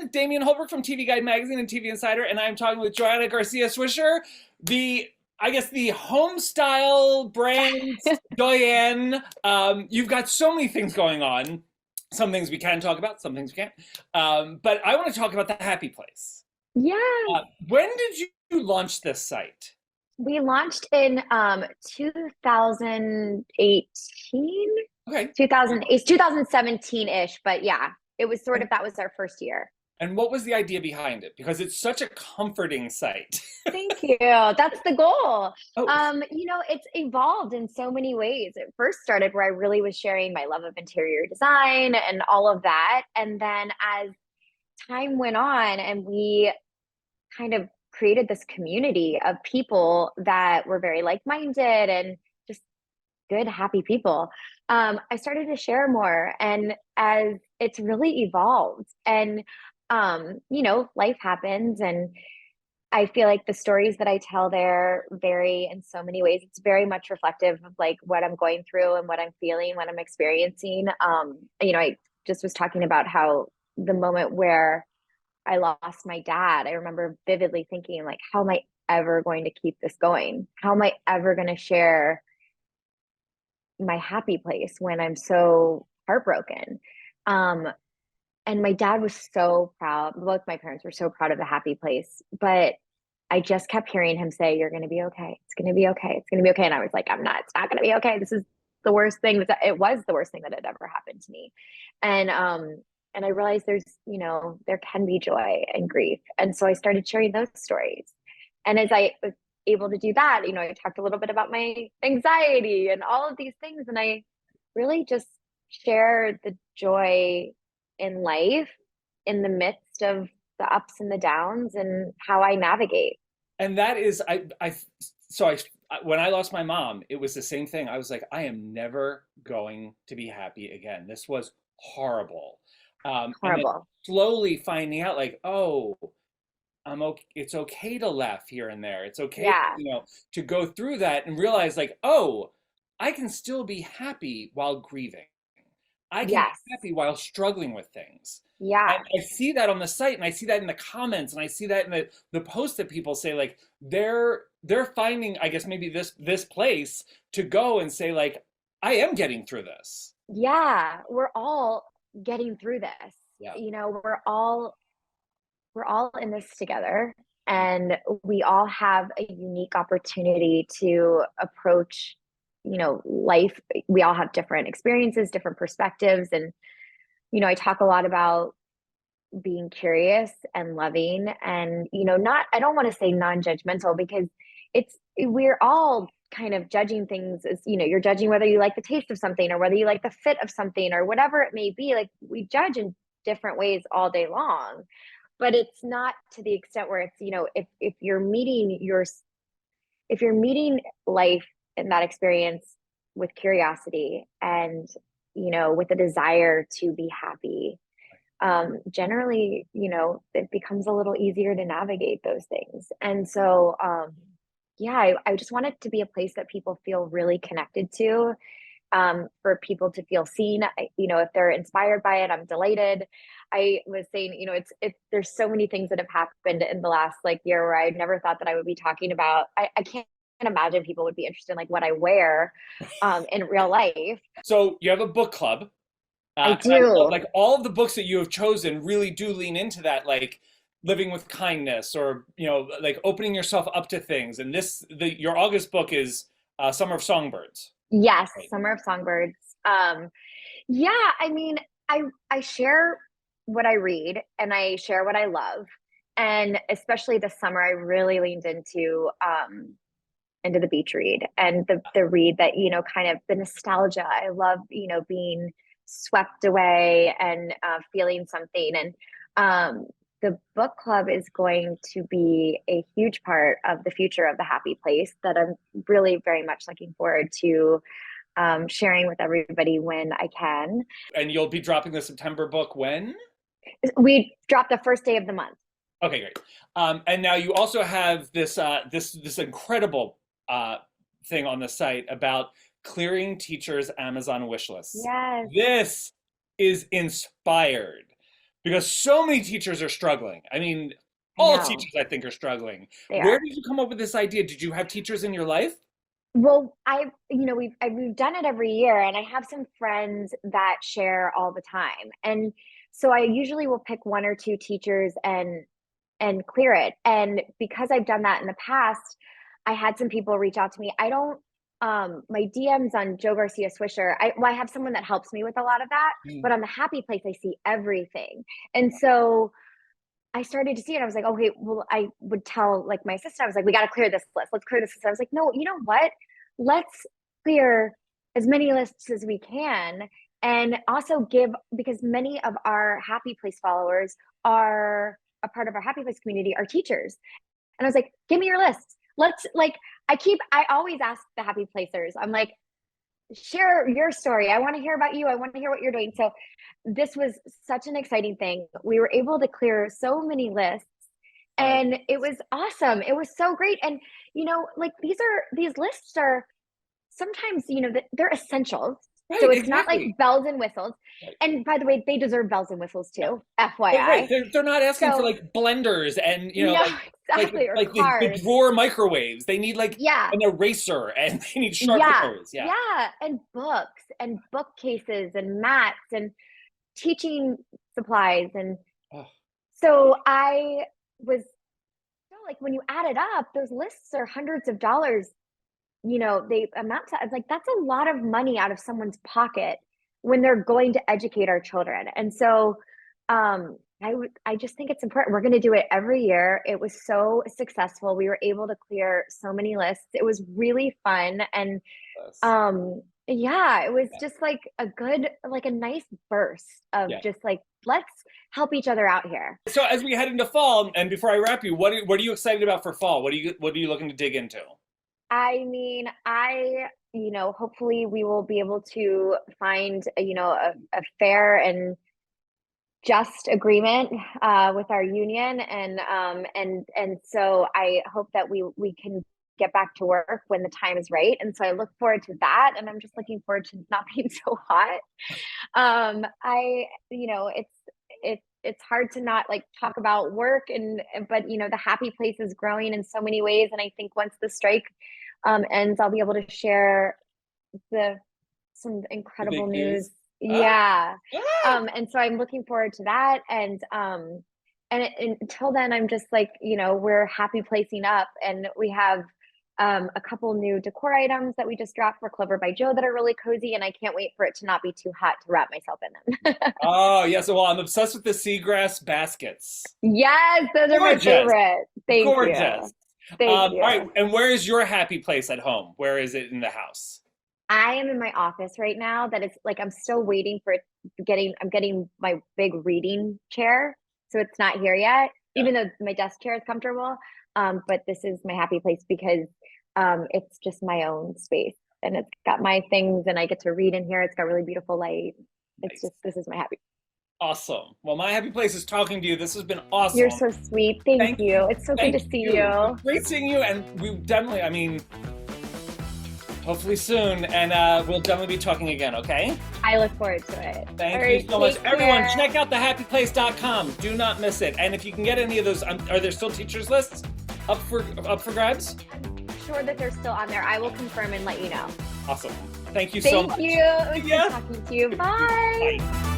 everyone. Damian Holbrook from TV Guide Magazine and TV Insider, and I'm talking with JoAnna Garcia Swisher, the home style brand doyenne. You've got so many things going on. Some things we can talk about, some things we can't. But I want to talk about the Happy Place. Yeah, When did you launch this site? we launched in 2018, Okay. 2000, it's 2017-ish, but yeah, it was sort of, that was our first year. And what was the idea behind it? Because it's such a comforting site. Thank you. That's the goal. Oh, It's evolved in so many ways. It first started where I really was sharing my love of interior design and all of that. And then as time went on and we kind of created this community of people that were very like-minded and just good, happy people, I started to share more. And as it's really evolved and, life happens, and I feel like the stories that I tell there vary in so many ways. It's very much reflective of like what I'm going through and what I'm feeling, what I'm experiencing. I just was talking about how the moment where I lost my dad, I remember vividly thinking like, how am I ever going to keep this going? How am I ever going to share my happy place when I'm so heartbroken? And my dad was so proud. Both my parents were so proud of the happy place, but I just kept hearing him say, "You're going to be okay. It's going to be okay. It's going to be okay." And I was like, "I'm not. It's not going to be okay. This is the worst thing it was the worst thing that had ever happened to me." And I realized there can be joy and grief. And so I started sharing those stories. And as I was able to do that, I talked a little bit about my anxiety and all of these things. And I really just shared the joy in life in the midst of the ups and the downs and how I navigate. and that is, so I, when I lost my mom, it was the same thing. I was like, I am never going to be happy again. This was horrible. And then Horrible. slowly finding out like, oh, I'm okay. It's okay to laugh here and there. It's okay, Yeah. to go through that and realize like, oh, I can still be happy while grieving. I can be Yes. happy while struggling with things. And Yeah. I see that on the site, and I see that in the comments, and I see that in the posts that people say like they're finding, I guess, maybe this place to go and say like, I am getting through this. Yeah. We're all getting through this. Yeah. We're all in this together, and we all have a unique opportunity to approach, life. We all have different experiences, different perspectives. And, I talk a lot about being curious and loving and, not, I don't want to say non-judgmental, because we're all kind of judging things as, you're judging whether you like the taste of something or whether you like the fit of something or whatever it may be. Like, we judge in different ways all day long, but it's not to the extent where it's, if you're meeting life in that experience with curiosity and, with a desire to be happy, generally, it becomes a little easier to navigate those things. And so, yeah, I just want it to be a place that people feel really connected to, for people to feel seen. If they're inspired by it, I'm delighted. I was saying, there's so many things that have happened in the last like year where I never thought that I would be talking about. I can't imagine people would be interested in like what I wear, in real life. So you have a book club. I And I love do. like all of the books that you have chosen really do lean into that, like living with kindness, or like opening yourself up to things. And your August book is Summer of Songbirds. Yes, Right. Summer of Songbirds. Yeah, I mean, I share what I read and I share what I love. And especially this summer, I really leaned into the beach read and the read that, kind of the nostalgia. I love, being swept away and feeling something. And the book club is going to be a huge part of the future of the Happy Place that I'm really very much looking forward to, sharing with everybody when I can. And you'll be dropping the September book when? We drop the first day of the month. Okay, great. And now you also have this incredible thing on the site about clearing teachers' Amazon wish lists. Yes. This is inspired Because so many teachers are struggling. I mean, I all know teachers, I think, are struggling. they Where are. did you come up with this idea? Did you have teachers in your life? Well, we've done it every year, and I have some friends that share all the time, and so I usually will pick one or two teachers and clear it. And because I've done that in the past, I had some people reach out to me. I don't my DMs on Joe Garcia Swisher, I have someone that helps me with a lot of that, Mm. but on the Happy Place I see everything. And so I started to see it. I was like, okay, well, I would tell like my assistant, I was like, we got to clear this list. Let's clear this list. I was like, no, you know what? Let's clear as many lists as we can. And also give, because many of our Happy Place followers are a part of our Happy Place community, are teachers. And I was like, give me your list. Let's like, I always ask the Happy Placers, I'm like, share your story. I want to hear about you. I want to hear what you're doing. So this was such an exciting thing. We were able to clear so many lists Uh, and it was awesome. It was so great. And like these lists are sometimes, they're essentials. right, So it's not like exactly. bells and whistles. Right. And by the way, they deserve bells and whistles Yeah. too, But right, FYI. they're not asking for So like blenders and no, like exactly. Or the cars. drawer microwaves. They need like Yeah. an eraser and they need Yeah. sharpeners. Yeah. Yeah. And books and bookcases and mats and teaching supplies. And Oh, so I was like, when you add it up, those lists are hundreds of dollars. They amount to, like, that's a lot of money out of someone's pocket when they're going to educate our children. And so I just think it's important. We're going to do it every year. It was so successful. We were able to clear so many lists. It was really fun. And yes. yeah, it was Yeah. just like a nice burst of Yeah. just like, let's help each other out here. So as we head into fall, and before I wrap you, what are you excited about for fall? What are you looking to dig into? I mean, hopefully we will be able to find, a fair and just agreement with our union, and so I hope that we can get back to work when the time is right. And so I look forward to that, and I'm just looking forward to not being so hot. It's hard to not like talk about work, but the Happy Place is growing in so many ways, and I think once the strike ends, I'll be able to share some The incredible big news. news. Ah, Yeah. ah! And so I'm looking forward to that. And until then, I'm just like, we're happy placing up, and we have a couple new decor items that we just dropped for Clover by Joe that are really cozy, and I can't wait for it to not be too hot to wrap myself in them. Oh, yes. Well, I'm obsessed with the seagrass baskets. Yes, those are my Gorgeous. favorite. Thank you. Gorgeous. Thank All right. you. And where is your happy place at home? Where is it in the house? I am in my office right now. That is like I'm still waiting for it I'm getting my big reading chair. So it's not here yet, Yeah. even though my desk chair is comfortable. But this is my happy place because it's just my own space, and it's got my things, and I get to read in here. It's got really beautiful light. Nice. This is my happy. Awesome. Well, my happy place is talking to you. This has been awesome. You're so sweet. Thank you. It's so good to see you. Great seeing you. And we definitely, I mean, hopefully soon. And we'll definitely be talking again, okay? I look forward to it. Thank you so much. Everyone, check out thehappyplace.com. Do not miss it. And if you can get any of those, are there still teachers lists up for grabs? I'm sure that they're still on there. I will confirm and let you know. Awesome. Thank you so much. Thank you. It was Yeah. good talking to you. Bye. Bye.